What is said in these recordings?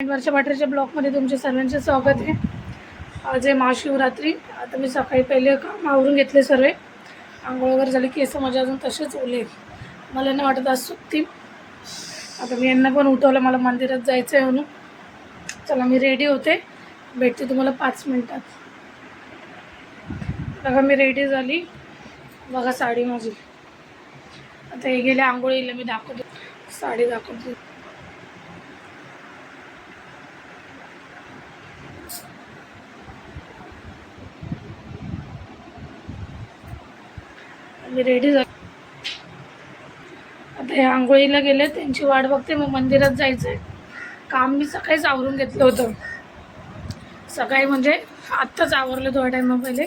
वर्षा पाटरेच्या ब्लॉगमध्ये तुमचे सर्वांचे स्वागत आहे. आज आहे महाशिवरात्री. आता मी सकाळी पहिले काम आवरून घेतले सर्व. आंघोळ वगैरे झाले, केस माझे अजून तसेच ओले. मला नाही वाटत आज सुट्टी. आता मी यांना पण उठवलं, मला मंदिरात जायचं आहे म्हणून. चला मी रेडी होते, भेटते तुम्हाला 5 मिनिटात. बघा मी रेडी झाली, बघा साडी माझी. आता हे गेले आंघोळीला, मी दाखवते साडी दाखवते. मी रेडी झाली. आता हे आंघोळीला गेले, त्यांची वाट बघते. मग मंदिरात जायचं आहे. काम मी सकाळीच आवरून घेतलं होतं. सकाळी म्हणजे आत्ताच आवरलं थोडा टाईम पहिले.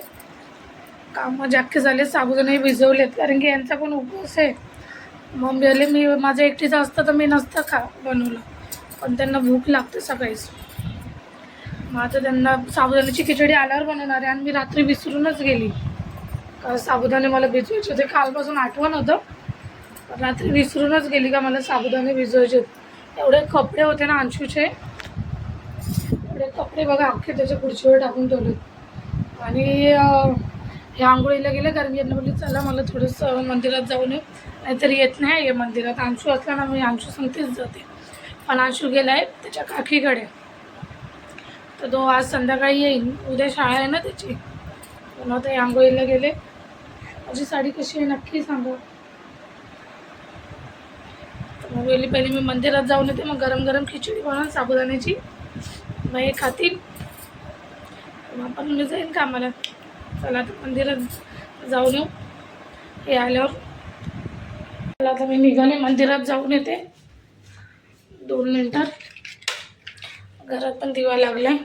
काम माझे अख्खे झाले, साबुदाणे भिजवलेत कारण की यांचा पण उपवास आहे. मग मी माझं एकटीचं असतं तर मी नसतं बनवलं, पण त्यांना भूक लागते सकाळीच. मग आता त्यांना साबुदाण्याची खिचडी आल्यावर बनवणार आहे. आणि मी रात्री विसरूनच गेली, कारण साबुदाणे मला भिजवायचे होते. कालपासून आठवण होतं, पण रात्री विसरूनच गेली का मला साबुदाणे भिजवायचे. एवढे कपडे होते ना अंशूचे, एवढे कपडे बघा अख्खे त्याच्या खुर्चीवर टाकून ठेवले. आणि हे आंघोळीला गेले कारण यांना बोलली चला मला थोडंसं मंदिरात जाऊन येऊ, नाहीतर येत नाही आहे मंदिरात. अंशू असला ना मी अंशू सांगतेच जाते, पण अंशू गेला आहे त्याच्या काकीकडे. तर तो आज संध्याकाळी येईल, उद्या शाळा आहे ना त्याची. पण आता हे आंघोळीला गेले. माझी साडी कशी आहे नक्की सांगा. मग गेली पहिले मी मंदिरात जाऊन येते, मग गरम गरम खिचडी बनवून साबुदाण्याची, मग हे खातील, मग पण मी जाईन कामाला. चला आता मंदिरात जाऊन येऊ. हे आल्यावर चला आता मी निघाले, मंदिरात जाऊन येते 2 मिनिटात. घरात पण दिवा लागलाय.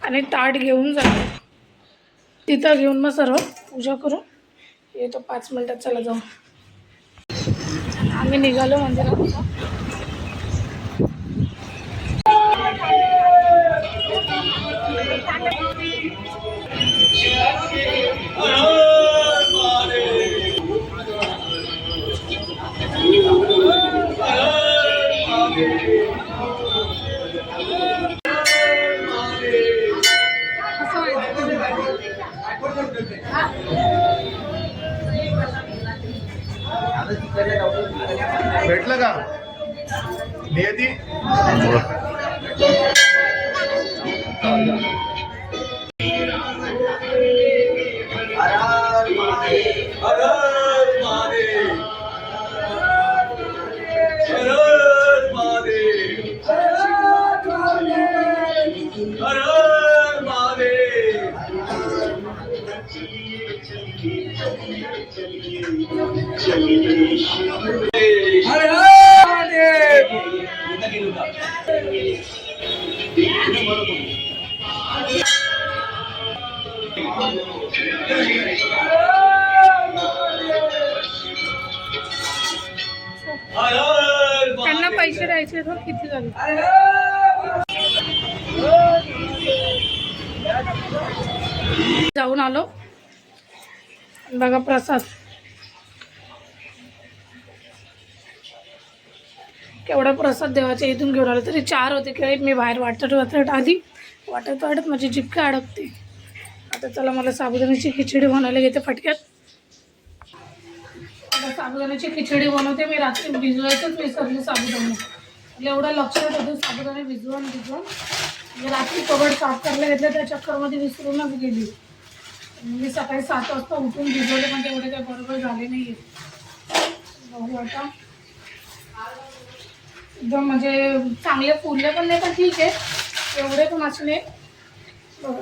आणि ताट घेऊन जाते तिथं, घेऊन मग सर्व पूजा करून येतो 5 मिनिटात. चला जाऊ. आम्ही निघालो मंदिरात. भेटलं का नियती? त्यांना पैसे द्यायचे तर किती झाले? जाऊन आलो. बघा प्रसाद केवढा प्रसाद देवाच्या इथून घेऊन आलो. तरी 4 होते केळी. मी बाहेर वाटत आली, वाटत माझी जिभका अडकते. आता चला मला साबुदाण्याची खिचडी बनवायला घेते फटक्यात. आता साबुदाण्याची खिचडी बनवते. मी रात्री भिजवायचंच विसरले साबुदाणे. म्हणजे एवढं लक्षात होतं साबुदाणे भिजवून म्हणजे रात्री कबड साफ करायला घेतलं, त्या चक्करमध्ये विसरूनच गेली. मी सकाळी 7 वाजता उठून भिजवले, पण तेवढे काही बरोबर झाले नाही आहे. बघू आता. एकदम म्हणजे चांगले फुलले पण नाही, पण ठीक आहे. एवढे पण असले बघा.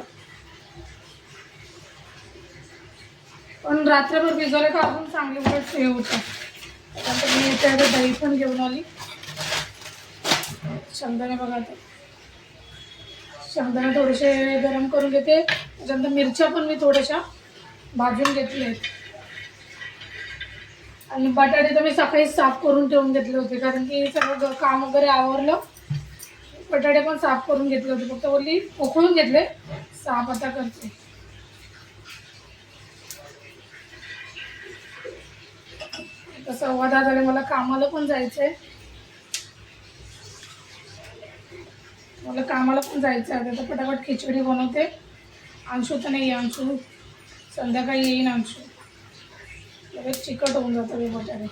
पण रात्रभर भिजवले का अजून चांगले उलट हे होतं. त्यानंतर मी इथे दही पण घेऊन आली. शेंगदाणे बघा, आता शेंगदाणे थोडेसे गरम करून घेते. त्याच्यानंतर मिरच्या पण मी थोड्याशा भाजून घेतले. आणि बटाटे तर मी सकाळीच साफ करून ठेवून घेतले होते, कारण की सगळं काम वगैरे आवरलं. बटाटे पण साफ करून घेतले होते, फक्त बोलली उकळून घेतले. साफ आता करते. आता 10:15 झाले, मला कामाला पण जायचं आहे. मला कामाला पण जायचं आहे, तर पटापट खिचडी बनवते. अंशू तर नाही, अंशू संध्याकाळी येईन. अंशू लगेच चिकट होऊन जातं हे बटाटे.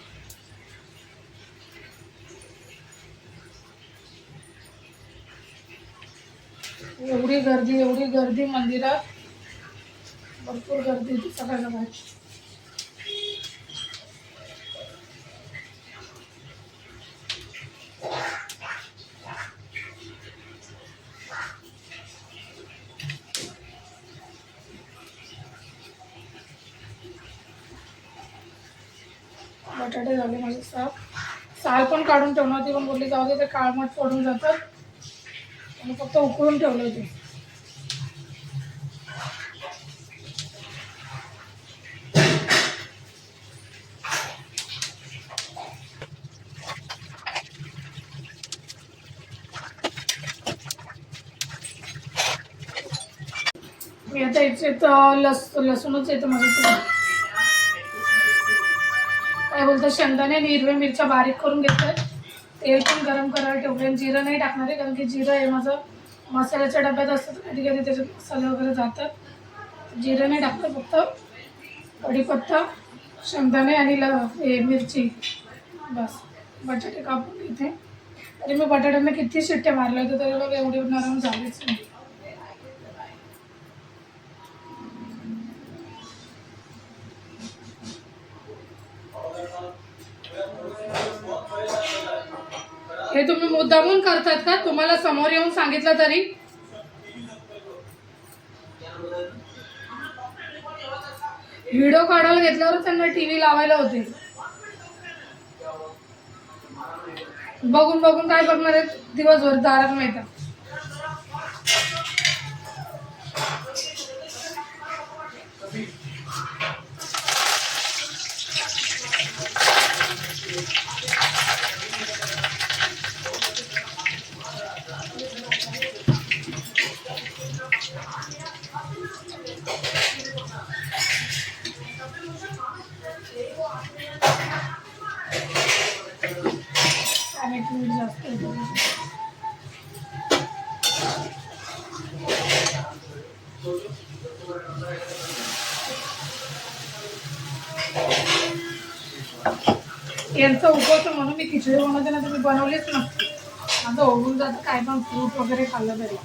एवढी गर्दी मंदिरात, भरपूर गर्दी होती सकाळ सकाळ. बटाटे झाले माझे साफ. साल पण काढून ठेवणार होती, पण बोलली जाऊ दे, ते काळमट पडून जातात, आणि फक्त उकळून ठेवले होते. मी आता याच्यात लसूणच येतं माझ्या. काय बोलतात, शेंगदाणे आणि हिरव्या मिरच्या बारीक करून घेतोय. तेल पण गरम करायला ठेवले. जिरं नाही टाकणार आहे, कारण की जिरं हे माझं मसाल्याच्या डब्यात असतं, कधी कधी त्याच्यात मसाले वगैरे जातात. जिरं नाही टाकतं, फक्त कढीपत्ता, शेंगदाणे आणि हे मिरची, बस. बटाटे कापून इथे. तरी मी बटाट्यांना किती शिट्ट्या मारल्या होत्या, तरी बघ एवढी नरम झालीच नाही. हे तुम्ही मुद्दामून करतात का? तुम्हाला समोर येऊन सांगितलं तरी? व्हिडिओ काढायला घेतल्यावर त्यांना टीव्ही लावायला होते. बघून बघून काय बघणार आहेत दिवसभर दारात मिळतात. यांचं उपवास म्हणून मी खिचडी बनवते ना, तुम्ही बनवलीच नसते. माझं होऊन जातं काय पण फ्रूट वगैरे खाल्लं तरी.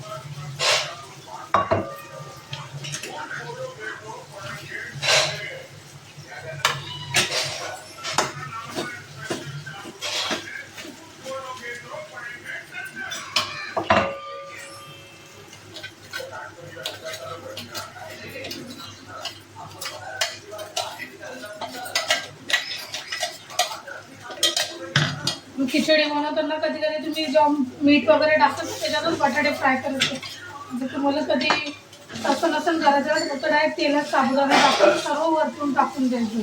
खिचडी बनवताना कधी कधी तुम्ही जेव्हा मीठ वगैरे टाकतात त्याच्यातच बटाटे फ्राय करायचे. म्हणजे तुम्हाला कधी तसं नसेल करायचं, फक्त डायरेक्ट तेलात साबुदाणा टाकून सर्व वरतून टाकून द्यायचं.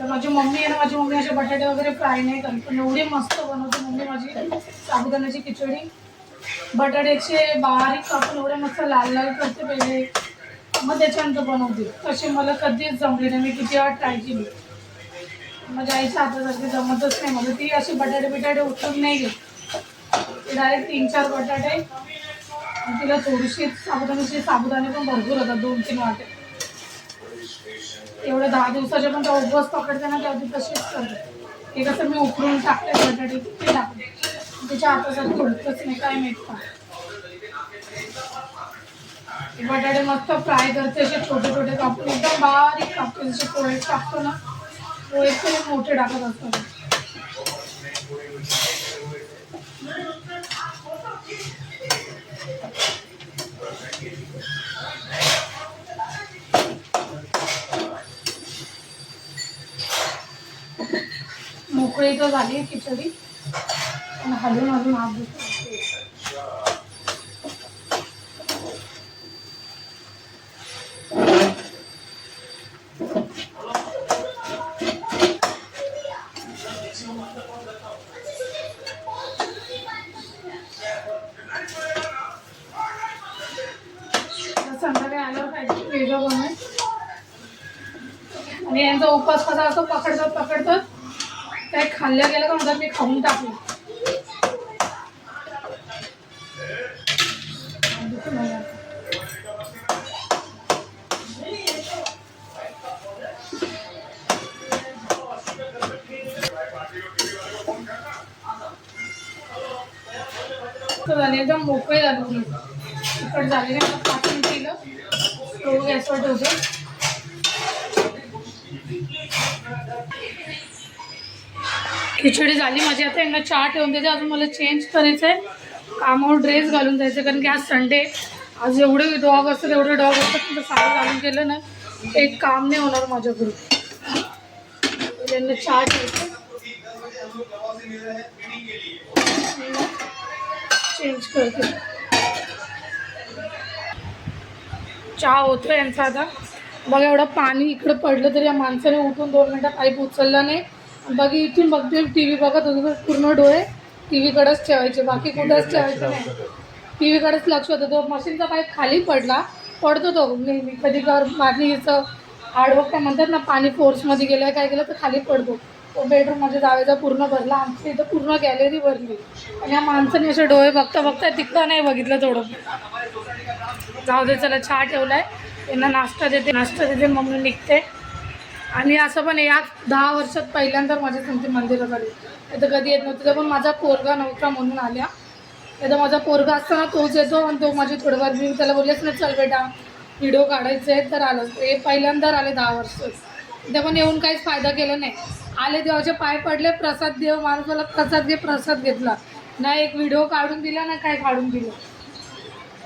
माझी मम्मी आहे ना, माझी मम्मी असे बटाटे वगैरे फ्राय नाही करत, पण एवढी मस्त बनवते मम्मी माझी साबुदाण्याची खिचडी. बटाट्याचे बारीक कापून एवढे मस्त लाल लाल करते पहिले, मग त्याच्यानंतर बनवते. तशी मला कधीच जमली नाही, मी किती वेळा ट्राय केली. माझ्या आईच्या हातासारखी जमतच नाही मला. ती अशी बटाटे उचलून नाही घेत, डायरेक्ट 3-4 बटाटे, आणि तिला थोडीशी साबुदाणे पण भरपूर होतात, 2-3 वाटे. एवढे 10 दिवसाचे पण त्या उपवास पकडते ना, तेव्हा ती तशीच करते. ते कसं मी उकळून टाकते बटाटे, ते टाकते. त्याच्या हातासारखं होतच नाही, काय माहित का. बटाटे मस्त फ्राय करते, असे छोटे छोटे कापून एकदम बारीक कापते, जसे पोहे टाकतो ना, पोहे खूप मोठे टाकत असतात. मोकळी तर झाली खिचडी, पण हलून अजून हात धुतो. संध्याकाळी आल्यावर काहीतरी वेगळं बनवेल. आणि यांचा उपास कसा असतो, पकडतात काही खाल्ल्या गेलं का म्हणतात मी खाऊन टाकलं. झाले एकदम मोकळे झाले तिखट झाले नाही. 5 मिनिट केलं तो गॅसवर ठेवते. खिचडी झाली माझी. आता यांना चहा ठेवून देते. अजून मला चेंज करायचं आहे, कामावर ड्रेस घालून जायचं, कारण की आज संडे. आज एवढे डॉग असतात एवढे डॉग असतात तर साडं घालून गेलं ना एक काम नाही होणार माझ्याकडून. यांना चहा ठेवते, चेंज करते. चहा होतो यांचा आता. बघा एवढं पाणी इकडं पडलं तरी या माणसाने उठून 2 मिनटं पाईप उचलला नाही. बघा इथून बघते टी व्ही बघत होतो, पूर्ण डोळे टी व्हीकडेच ठेवायचे, बाकी कुठंच ठेवायचं नाही. टी व्हीकडेच लक्ष होतं. तो मशीनचा पाईप खाली पडतो तो नेहमी. कधी मातीचं हार्डवर्क काय म्हणतात ना, पाणी फोर्समध्ये गेलं काय केलं तर खाली पडतो. तो बेडरूममध्ये जायचा पूर्ण भरला. आमच्या इथं पूर्ण गॅलरी भरली. आणि या माणसाने असे डोळे बघता तिकडं नाही बघितलं थोडं. जाऊ दे चला, चहा ठेवला आहे. यांना नाश्ता देते मम्मी निघते. आणि असं पण या 10 वर्षात पहिल्यांदा माझ्या तुमची मंदिरात आली. तर कधी येत नव्हतं, तर पण माझा पोरगा नव्हता म्हणून आल्या. तर माझा पोरगा असताना तोच येतो आणि तो माझी थोडंफार मी त्याला बोललेच नाही चल बेटा व्हिडिओ काढायचे आहेत तर आलं. हे पहिल्यांदा आले 10 वर्ष. ते पण येऊन काहीच फायदा केला नाही. आले देवाचे पाय पडले, प्रसाद देव माणूस मला प्रसाद घेतला ना, एक व्हिडिओ काढून दिला ना काय काढून दिलं.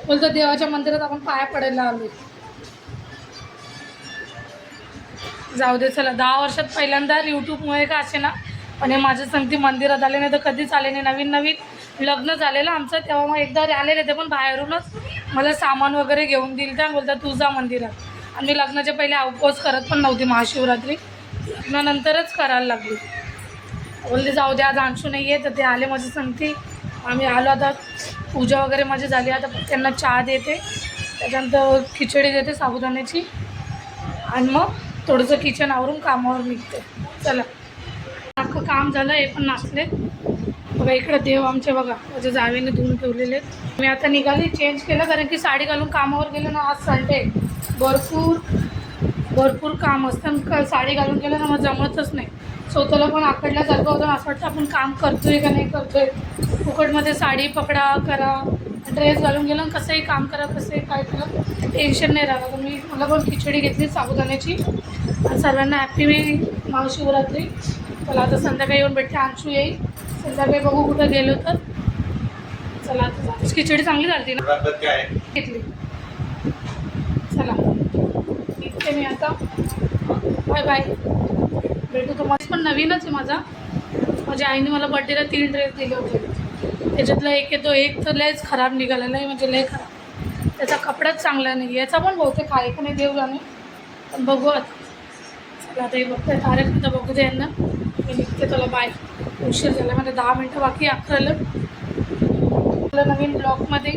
बोलतो देवाच्या मंदिरात आपण पाया पडायला आलो. जाऊ दे चला, 10 वर्षात पहिल्यांदा यूट्यूबमुळे का असे ना, पण हे माझ्या संगती मंदिरात आले नाही तर कधीच आले नाही. नवीन लग्न झालेलं आमचं तेव्हा मग एकदा आलेले ते पण बाहेरूनच मला सामान वगैरे घेऊन दिलं. त्या बोलतात तू जा मंदिरात. आणि मी लग्नाच्या पहिले उपवास करत पण नव्हती. महाशिवरात्री लग्नानंतरच करायला लागली. बोलले जाऊ दे आज अंशू नाही आहे तर ते आले माझी संगती. आम्ही आलो. आता पूजा वगैरे माझी झाली. आता त्यांना चहा देते, त्याच्यानंतर खिचडी देते साबुदाण्याची आणि मग थोडंसं किचन आवरून कामावर निघते. चला अख्खं काम झालं. हे पण नाचले बघा. इकडं देव आमचे बघा माझ्या जावेने धुवून ठेवलेले आहेत. मी आता निघाली, चेंज केलं कारण की साडी घालून कामावर गेलो ना. आज संडे भरपूर काम असतं. साडी घालून गेलं ना मग जमतच नाही. स्वतःला पण आकडल्यासारखं होतं. असं वाटतं आपण काम करतोय का नाही करतोय. फुकटमध्ये साडी पकडा करा, ड्रेस घालून गेलं कसंही काम करा, कसंही काय करा, टेन्शन नाही राहिलं. तर मला पण खिचडी घेतली साबुदाण्याची. आणि सर्वांना हॅपी महाशिवरात्री. चला आता संध्याकाळी येऊन भेटते. अंशू येईल संध्याकाळी, बघू कुठं गेलो तर. चला आता खिचडी चांगली झाली ना, घेतली. चला निघते मी आता. बाय बाय, भेटू. तुम्हाला पण नवीनच आहे माझ्या आईने मला बड्डेला 3 ड्रेस दिले होते. त्याच्यातला एक तर लयच खराब निघालेला आहे, म्हणजे लय खराब. त्याचा कपडाच चांगला नाही. याचा पण बहुतेक आहे का नाही देव जाणे, पण बघू आता. चला आता हे बघते तारक तर बघू दे यांना. मी निघते. चला बाय. उशीर झाला, म्हणजे 10 मिनटं बाकी 11ला. नवीन ब्लॉगमध्ये